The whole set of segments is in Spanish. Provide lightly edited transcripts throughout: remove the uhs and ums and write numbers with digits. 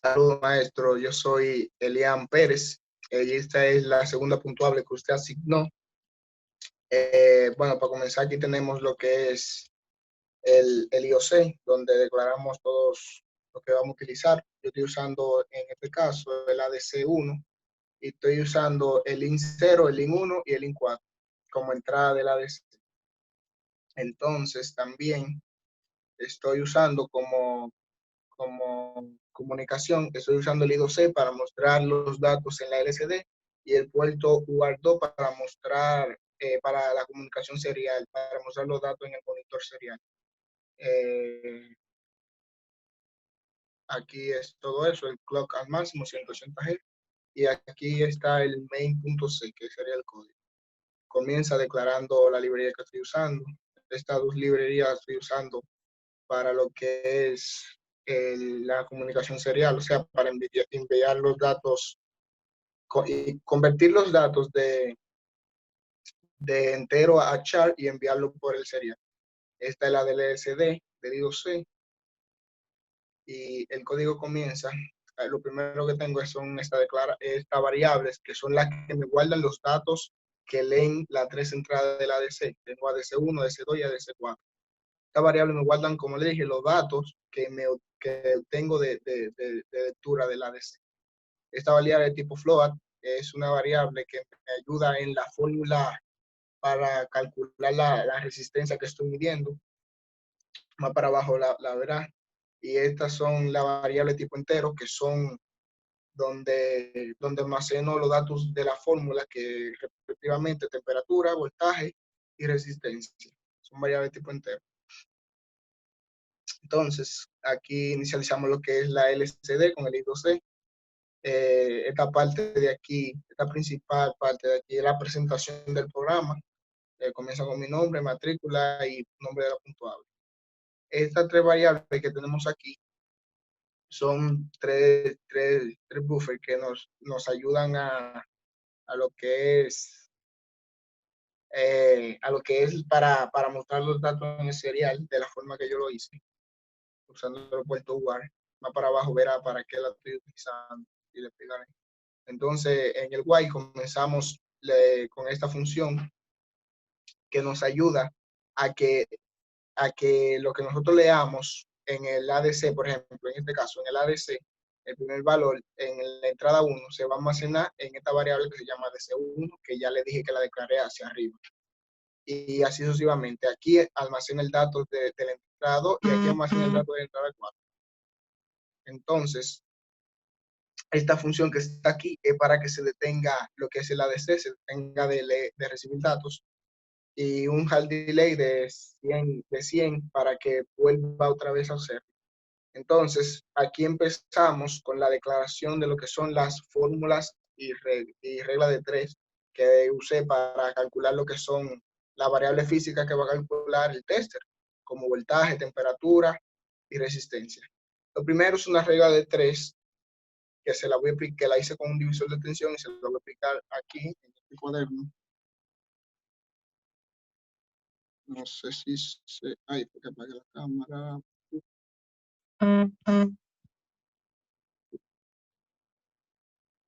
Saludos, maestro. Yo soy Elian Pérez. Y esta es la segunda puntuable que usted asignó. Bueno, para comenzar, aquí tenemos lo que es el IOC, donde declaramos todos lo que vamos a utilizar. Yo estoy usando, en este caso, el ADC1 y estoy usando el IN0, el IN1 y el IN4 como entrada del ADC. Entonces, también estoy usando como comunicación, estoy usando el I2C para mostrar los datos en la LCD y el puerto UART2 para mostrar, para la comunicación serial, para mostrar los datos en el monitor serial. Aquí es todo eso, el clock al máximo 180 Hz y aquí está el main.c, que sería el código. Comienza declarando la librería que estoy usando. Estas dos librerías estoy usando para lo que es la comunicación serial, o sea, para enviar los datos y convertir los datos de entero a char y enviarlo por el serial. Esta es la del LSD, pedido C, y el código comienza. Lo primero que tengo son estas variables, que son las que me guardan los datos que leen las tres entradas del ADC. Tengo ADC1, ADC2 y ADC4. Estas variables me guardan, como le dije, los datos que tengo de lectura del ADC. Esta variable de tipo float es una variable que me ayuda en la fórmula para calcular la resistencia que estoy midiendo. Más para abajo la verá. Y estas son las variables tipo entero, que son donde almaceno los datos de la fórmula, que respectivamente temperatura, voltaje y resistencia. Son variables tipo entero. Entonces, aquí inicializamos lo que es la LCD con el I2C. Esta parte de aquí, esta principal parte de aquí es la presentación del programa. Comienza con mi nombre, matrícula y nombre de la puntuable. Estas tres variables que tenemos aquí son tres buffers que nos ayudan a lo que es para mostrar los datos en el serial de la forma que yo lo hice, usando el puerto UART. Más para abajo verá para qué la estoy utilizando y le explicaré. Entonces, en el while comenzamos con esta función que nos ayuda a que, lo que nosotros leamos en el ADC, por ejemplo, en este caso, en el ADC, el primer valor en la entrada 1 se va a almacenar en esta variable que se llama ADC1, que ya le dije que la declaré hacia arriba. Y así sucesivamente. Aquí almacena el dato de la entrada 2 y aquí almacena el dato de la entrada 4. Entonces, esta función que está aquí es para que se detenga lo que es el ADC, se detenga de recibir datos, y un hard delay de 100 para que vuelva otra vez a hacer. Entonces, aquí empezamos con la declaración de lo que son las fórmulas y regla de tres que usé para calcular lo que son las variables físicas que va a calcular el tester, como voltaje, temperatura y resistencia. Lo primero es una regla de tres que se la voy a explicar, que la hice con un divisor de tensión y se la voy a explicar aquí en este cuaderno. No sé si se... Ay, porque apagué la cámara.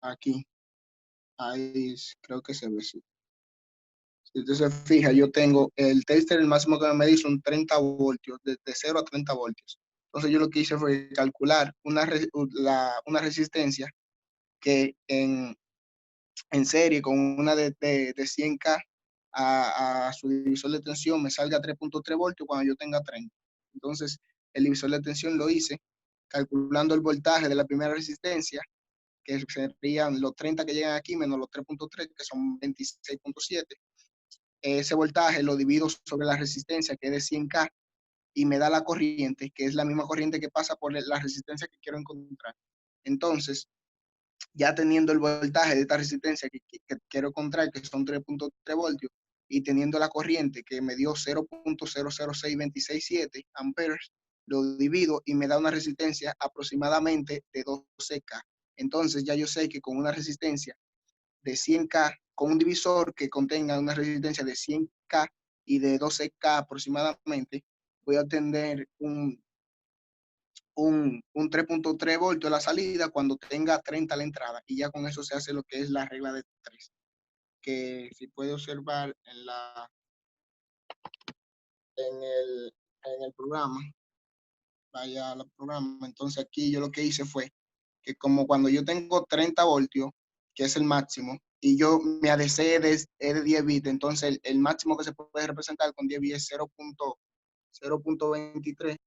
Aquí. Ahí creo que se ve. Sí. Si usted se fija, yo tengo el tester, el máximo que me medí son 30 voltios, de 0 a 30 voltios. Entonces yo lo que hice fue calcular una resistencia que en serie con una de 100K a su divisor de tensión me salga 3.3 voltios cuando yo tenga 30. Entonces el divisor de tensión lo hice calculando el voltaje de la primera resistencia, que serían los 30 que llegan aquí menos los 3.3, que son 26.7. Ese voltaje lo divido sobre la resistencia, que es de 100K, y me da la corriente, que es la misma corriente que pasa por la resistencia que quiero encontrar. Entonces, ya teniendo el voltaje de esta resistencia que quiero encontrar, que son 3.3 voltios, y teniendo la corriente que me dio 0.006267 amperes, lo divido y me da una resistencia aproximadamente de 12K. Entonces ya yo sé que con una resistencia de 100K, con un divisor que contenga una resistencia de 100K y de 12K aproximadamente, voy a obtener un 3.3 voltios a la salida cuando tenga 30 a la entrada. Y ya con eso se hace lo que es la regla de 3, que si puede observar en el programa, vaya al programa. Entonces aquí yo lo que hice fue que como cuando yo tengo 30 voltios, que es el máximo, y yo mi ADC es de 10 bits, entonces el máximo que se puede representar con 10 bits es 0.23.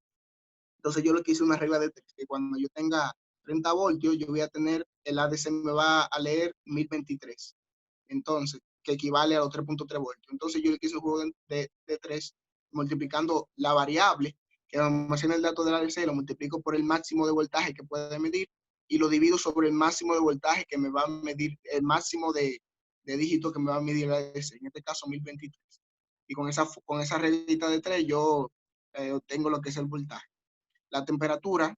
Entonces yo lo que hice una regla de 3, que cuando yo tenga 30 voltios, yo voy a tener, el ADC me va a leer 1023. Entonces, que equivale a los 3.3 voltios. Entonces yo le hice un juego de 3, multiplicando la variable que almacena el dato del ADC, lo multiplico por el máximo de voltaje que puede medir y lo divido sobre el máximo de voltaje que me va a medir, el máximo de dígitos que me va a medir el ADC, en este caso 1023. Y con esa reglita de 3 yo obtengo lo que es el voltaje. La temperatura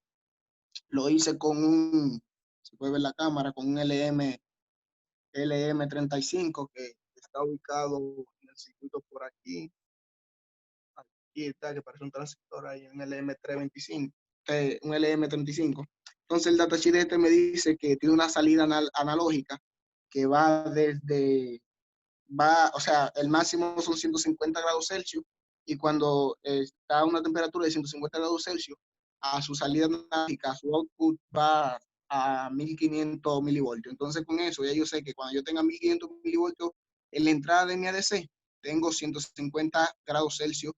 lo hice con se puede ver la cámara, con un LM35 que está ubicado en el circuito por aquí. Aquí está, que parece un transistor ahí, un LM325, un LM35. Entonces el datasheet este me dice que tiene una salida analógica que o sea, el máximo son 150 grados Celsius y cuando está a una temperatura de 150 grados Celsius, a su salida analógica, su output va a 1500 milivoltios. Entonces con eso ya yo sé que cuando yo tenga 1500 milivoltios en la entrada de mi ADC, tengo 150 grados Celsius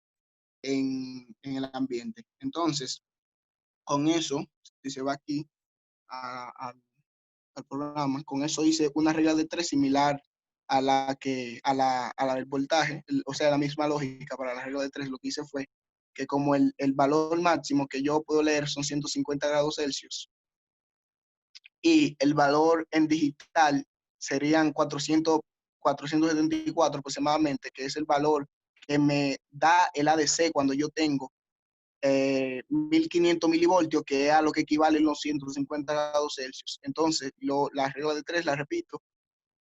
en el ambiente. Entonces, con eso, si se va aquí a, al programa, con eso hice una regla de 3 similar a la del voltaje, o sea, la misma lógica para la regla de 3. Lo que hice fue que como el valor máximo que yo puedo leer son 150 grados Celsius y el valor en digital serían 474 aproximadamente, que es el valor que me da el ADC cuando yo tengo 1500 milivoltios, que es a lo que equivalen los 150 grados Celsius. Entonces, la regla de 3 la repito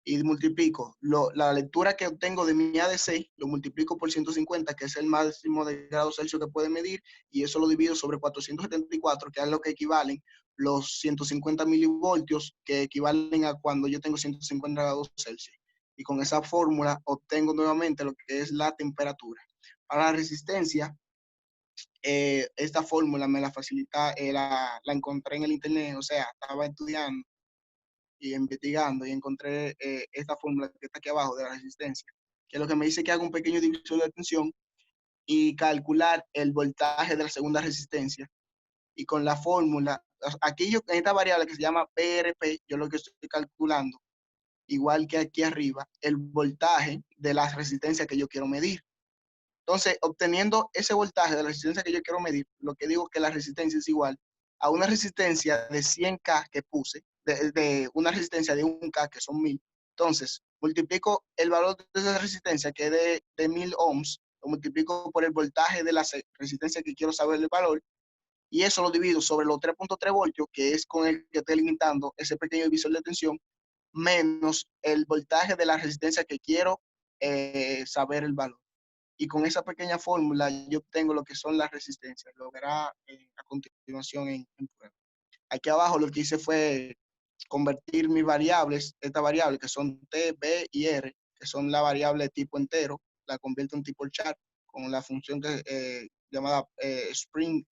y multiplico la lectura que obtengo de mi ADC, lo multiplico por 150, que es el máximo de grados Celsius que puede medir, y eso lo divido sobre 474, que es lo que equivalen los 150 milivoltios, que equivalen a cuando yo tengo 150 grados Celsius. Y con esa fórmula obtengo nuevamente lo que es la temperatura. Para la resistencia, esta fórmula me la facilita, la encontré en el internet, o sea, estaba estudiando y investigando y encontré esta fórmula que está aquí abajo de la resistencia, que es lo que me dice que haga un pequeño divisor de tensión y calcular el voltaje de la segunda resistencia. Y con la fórmula, aquí yo, en esta variable que se llama PRP, yo lo que estoy calculando, igual que aquí arriba, el voltaje de la resistencia que yo quiero medir. Entonces, obteniendo ese voltaje de la resistencia que yo quiero medir, lo que digo que la resistencia es igual a una resistencia de 100K que puse, de una resistencia de 1K, que son 1000. Entonces, multiplico el valor de esa resistencia, que es de 1000 ohms, lo multiplico por el voltaje de la resistencia que quiero saber el valor, y eso lo divido sobre los 3.3 voltios, que es con el que estoy limitando ese pequeño divisor de tensión, menos el voltaje de la resistencia que quiero saber el valor. Y con esa pequeña fórmula yo obtengo lo que son las resistencias. Lo verá a continuación en prueba. Aquí abajo lo que hice fue convertir mis variables, esta variable que son T, B y R, que son la variable de tipo entero, la convierto en tipo char con la función que, llamada Spring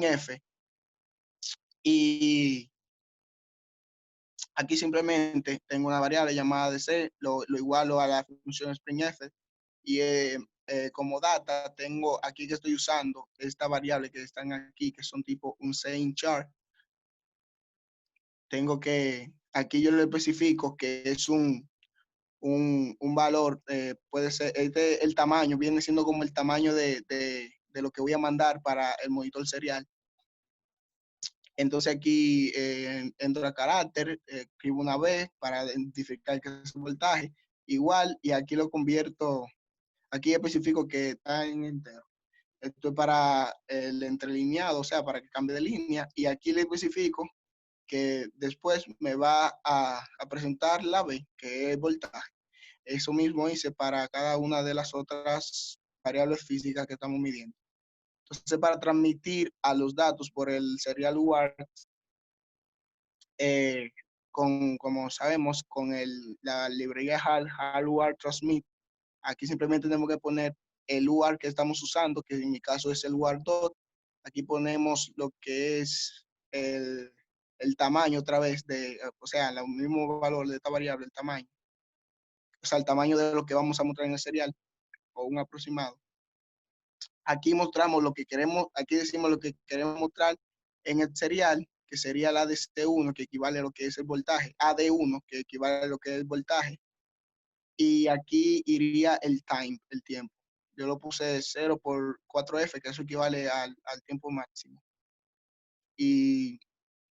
F. Y aquí simplemente tengo una variable llamada DC, lo igualo a la función Spring F y como data tengo aquí que estoy usando esta variable que están aquí, que son tipo un sein char. Tengo que, aquí yo le especifico que es un valor, puede ser, el tamaño, viene siendo como el tamaño de lo que voy a mandar para el monitor serial. Entonces aquí entro a carácter, escribo una vez para identificar que es un voltaje, igual, y aquí lo convierto, aquí especifico que está en entero. Esto es para el entrelineado, o sea, para que cambie de línea, y aquí le especifico que después me va a presentar la B, que es el voltaje. Eso mismo hice para cada una de las otras variables físicas que estamos midiendo. Entonces, para transmitir a los datos por el serial UART, como sabemos, con la librería HAL UART Transmit, aquí simplemente tenemos que poner el UART que estamos usando, que en mi caso es el UART dot. Aquí ponemos lo que es el tamaño otra vez, o sea, el mismo valor de esta variable, el tamaño. O sea, el tamaño de lo que vamos a mostrar en el serial, o un aproximado. Aquí mostramos lo que queremos, aquí decimos lo que queremos mostrar en el serial, que sería la ADC1, que equivale a lo que es el voltaje, AD1, que equivale a lo que es el voltaje, y aquí iría el time, el tiempo. Yo lo puse 0 por 4F, que eso equivale al tiempo máximo. Y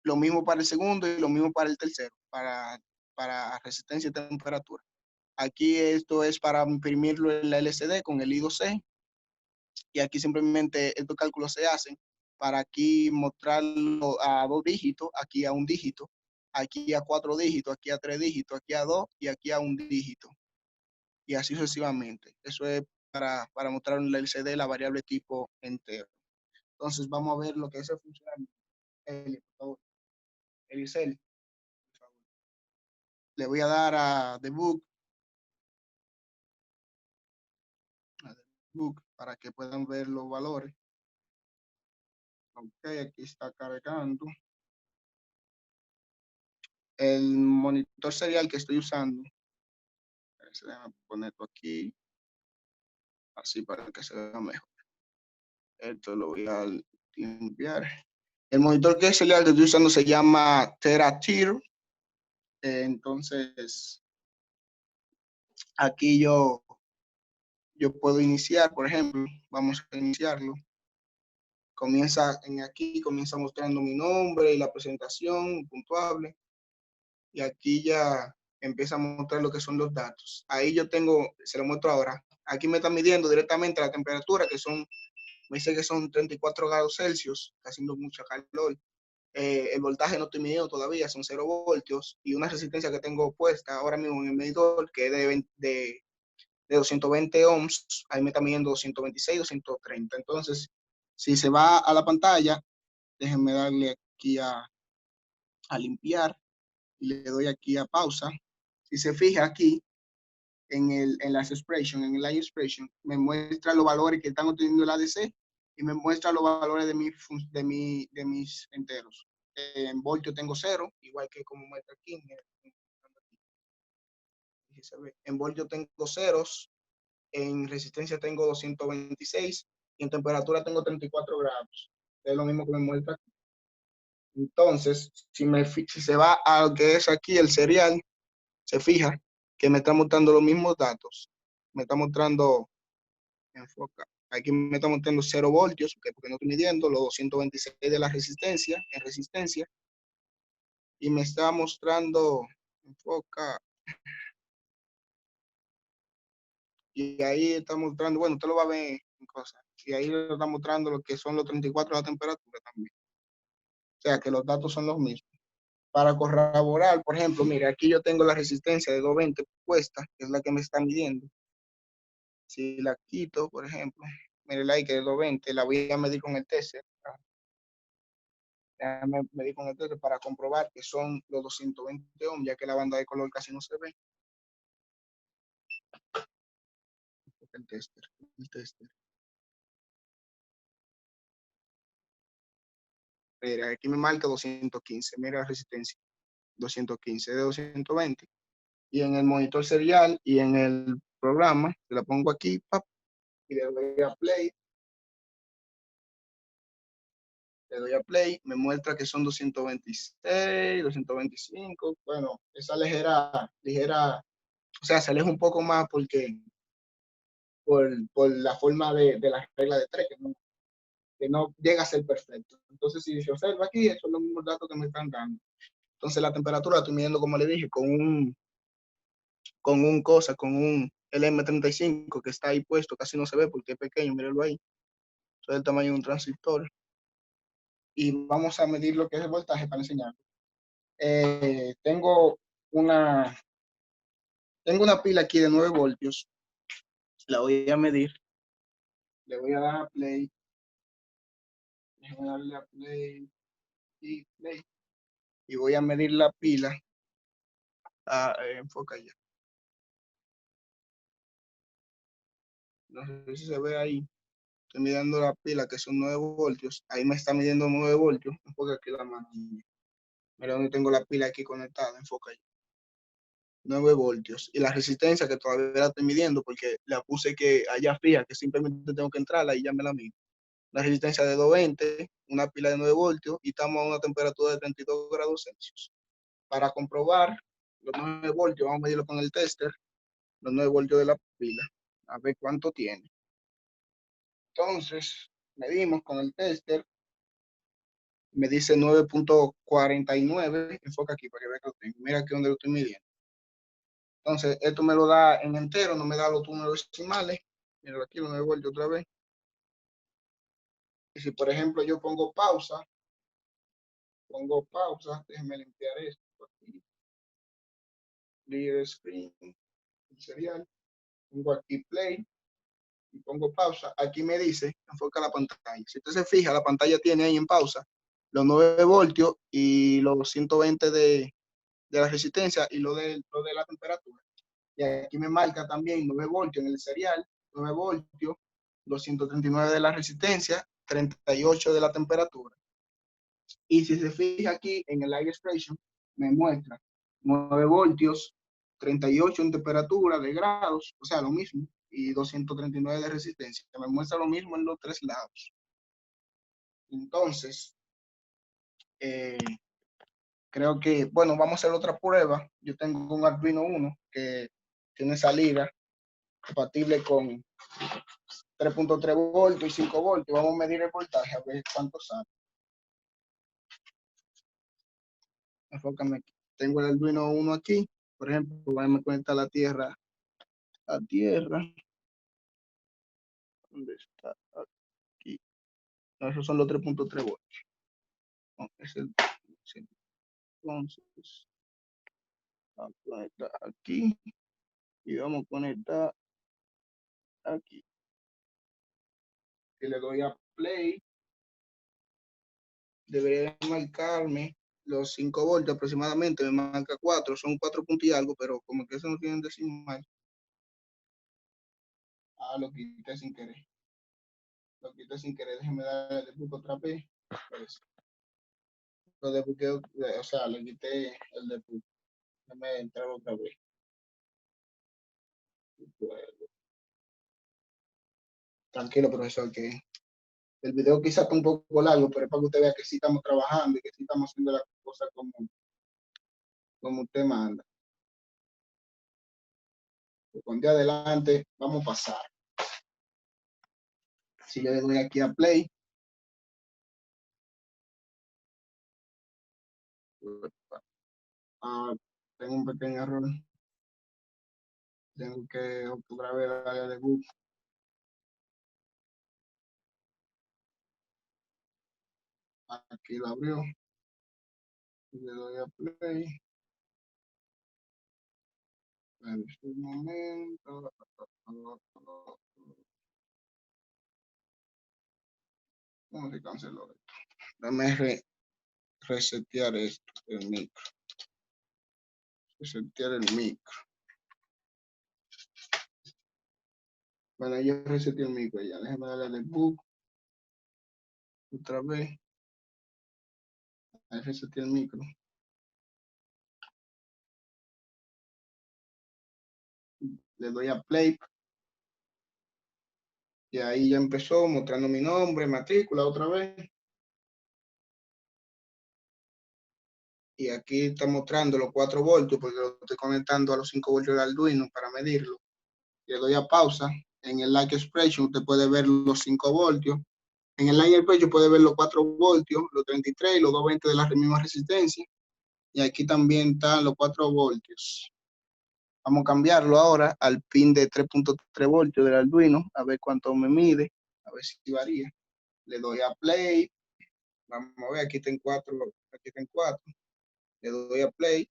lo mismo para el segundo y lo mismo para el tercero, para resistencia y temperatura. Aquí esto es para imprimirlo en la LCD con el I2C, y aquí simplemente estos cálculos se hacen para aquí mostrarlo a 2 dígitos, aquí a 1 dígito, aquí a 4 dígitos, aquí a 3 dígitos, aquí a 2 y aquí a 1 dígito. Y así sucesivamente. Eso es para mostrar en la LCD la variable tipo entero. Entonces vamos a ver lo que es el funcionamiento. Elisel, por favor. Le voy a dar a debug, para que puedan ver los valores. Ok, aquí está cargando. El monitor serial que estoy usando, déjame ponerlo aquí, así para que se vea mejor. Esto lo voy a limpiar. El monitor que serial que estoy usando se llama TeraTier. Entonces, aquí yo puedo iniciar, por ejemplo, vamos a iniciarlo. Aquí comienza mostrando mi nombre y la presentación puntuable. Y aquí ya empieza a mostrar lo que son los datos. Ahí yo tengo, se lo muestro ahora. Aquí me está midiendo directamente la temperatura, me dice que son 34 grados Celsius, está haciendo mucha calor. El voltaje no estoy midiendo todavía, son 0 voltios. Y una resistencia que tengo puesta ahora mismo en el medidor, que es de 220 ohms, ahí me está midiendo 226, 230. Entonces, si se va a la pantalla, déjenme darle aquí a limpiar y le doy aquí a pausa. Si se fija aquí en las expression, en el line expression, me muestra los valores que están obteniendo el ADC y me muestra los valores de mis enteros. En voltio tengo 0, igual que como muestra aquí. En voltio tengo ceros, en resistencia tengo 226 y en temperatura tengo 34 grados. Es lo mismo que me muestra aquí. Entonces, si se va a lo que es aquí el serial, se fija que me está mostrando los mismos datos. Me está mostrando, enfoca, aquí me está mostrando 0 voltios, porque no estoy midiendo, los 226 de la resistencia, en resistencia, y me está mostrando, enfoca, y ahí está mostrando, bueno, usted lo va a ver en cosas, y ahí lo está mostrando lo que son los 34 de la temperatura también. O sea, que los datos son los mismos. Para corroborar, por ejemplo, mire, aquí yo tengo la resistencia de 220 puesta, que es la que me está midiendo. Si la quito, por ejemplo, mire la que es 220, la voy a medir con el tester. Déjame medir con el tester para comprobar que son los 220 ohms, ya que la banda de color casi no se ve. El tester, el tester. Mira, aquí me marca 215, mira la resistencia, 215 de 220. Y en el monitor serial y en el programa, se la pongo aquí, pap, y le doy a play, me muestra que son 226, 225, bueno, esa ligera, o sea, se aleja un poco más por la forma de la regla de tres, que no llega a ser perfecto. Entonces, si se observa aquí, esos son los mismos datos que me están dando. Entonces, la temperatura la estoy midiendo, como le dije, con un LM35 que está ahí puesto, casi no se ve porque es pequeño, mírenlo ahí. Eso es el tamaño de un transistor. Y vamos a medir lo que es el voltaje para enseñar. Tengo una, tengo una pila aquí de 9 voltios. La voy a medir. Le voy a dar a play. Déjame darle a play y play. Y voy a medir la pila. Enfoca ya. No sé si se ve ahí. Estoy midiendo la pila, que son 9 voltios. Ahí me está midiendo 9 voltios. Enfoca aquí la mano. Mira dónde tengo la pila aquí conectada. Enfoca ahí. 9 voltios. Y la resistencia, que todavía la estoy midiendo porque la puse que allá fija, que simplemente tengo que entrarla y ya me la mido. La resistencia de 220, una pila de 9 voltios y estamos a una temperatura de 32 grados Celsius. Para comprobar los 9 voltios, vamos a medirlo con el tester, los 9 voltios de la pila, a ver cuánto tiene. Entonces, medimos con el tester, me dice 9.49, enfoca aquí para que vea que lo tengo. Mira aquí donde lo estoy midiendo. Entonces, esto me lo da en entero, no me da los números decimales. Mira aquí los 9 voltios otra vez. Y si, por ejemplo, yo pongo pausa, déjenme limpiar esto aquí. Clear screen, el serial, pongo aquí play y pongo pausa. Aquí me dice, enfoca la pantalla. Si usted se fija, la pantalla tiene ahí en pausa los 9 voltios y los 120 de la resistencia y lo de la temperatura. Y aquí me marca también 9 voltios en el serial, 9 voltios, 239 de la resistencia, 38 de la temperatura. Y si se fija aquí en el Light Expression, me muestra 9 voltios, 38 en temperatura de grados, o sea, lo mismo, y 239 de resistencia. Me muestra lo mismo en los tres lados. Entonces, eh, creo que, bueno, vamos a hacer otra prueba. Yo tengo un Arduino 1 que tiene salida compatible con 3.3 voltios y 5 voltios. Vamos a medir el voltaje a ver cuánto sale. Enfócame aquí. Tengo el Arduino 1 aquí. Por ejemplo, vamos a conectar la tierra a tierra. ¿Dónde está? Aquí. No, esos son los 3.3 voltios. No, es el, entonces, vamos a conectar aquí y vamos a conectar aquí. Si le doy a play, debería marcarme los 5 voltios aproximadamente. Me marca 4, son 4 puntos y algo, pero como que eso no tienen decimal. Lo quité sin querer. Lo quité sin querer. Déjeme darle de punto otra vez. Pues, lo de buqueo, o sea, le quité el de punto. Déjame entrar otra vez. Tranquilo, profesor, que el video quizá está un poco largo, pero es para que usted vea que sí estamos trabajando y que sí estamos haciendo las cosas como usted manda. Con de adelante, vamos a pasar. Si yo le doy aquí a play, tengo un pequeño error. Tengo que otra vez darle de boot. Aquí lo abrió. Le doy a play. En este momento. ¿Cómo se canceló esto? Dame resetear esto, el micro. Resetear el micro. Bueno, yo reseteé el micro ya. Déjame darle de boot. Otra vez. Ahí reseteé el micro. Le doy a play. Y ahí ya empezó mostrando mi nombre, matrícula otra vez. Y aquí está mostrando los 4 voltios porque lo estoy conectando a los 5 voltios del Arduino para medirlo. Le doy a pausa. En el Like Expression usted puede ver los 5 voltios. En el Like Expression puede ver los 4 voltios, los 33 y los 220 de la misma resistencia. Y aquí también están los 4 voltios. Vamos a cambiarlo ahora al pin de 3.3 voltios del Arduino, a ver cuánto me mide, a ver si varía. Le doy a play. Vamos a ver, aquí está en 4, aquí está en 4. Le doy a play.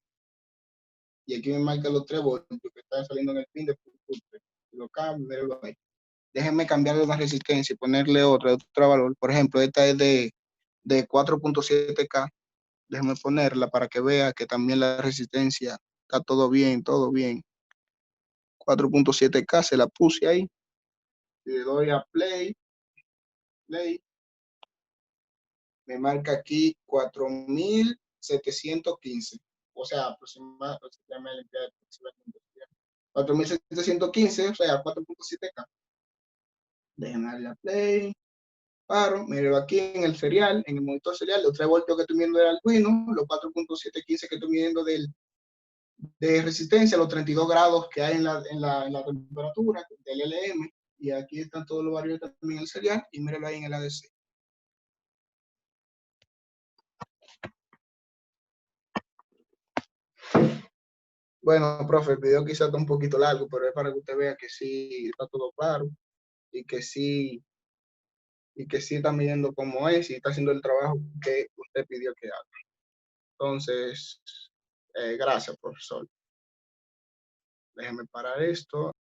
Y aquí me marca los 3 voltios que están saliendo en el pin de lo cambio, míralo ahí. Déjenme cambiarle una resistencia y ponerle otra, otro valor. Por ejemplo, esta es de de 4.7K. Déjame ponerla para que vea que también la resistencia está todo bien, todo bien. 4.7K se la puse ahí. Le doy a play, me marca aquí 4.715. O sea, aproximadamente 4.715, o sea, 4.7K. Déjenme darle a play. Paro, mire aquí en el serial, en el monitor serial, los 3 voltios que estoy viendo del Arduino, los 4.715 que estoy viendo de resistencia, los 32 grados que hay en la temperatura del LM, y aquí están todos los varios también en el serial, y míralo ahí en el ADC. Bueno, profe, el video quizá está un poquito largo, pero es para que usted vea que sí está todo claro, y que sí, está midiendo cómo es, y está haciendo el trabajo que usted pidió que haga. Entonces, gracias, profesor. Déjeme parar esto.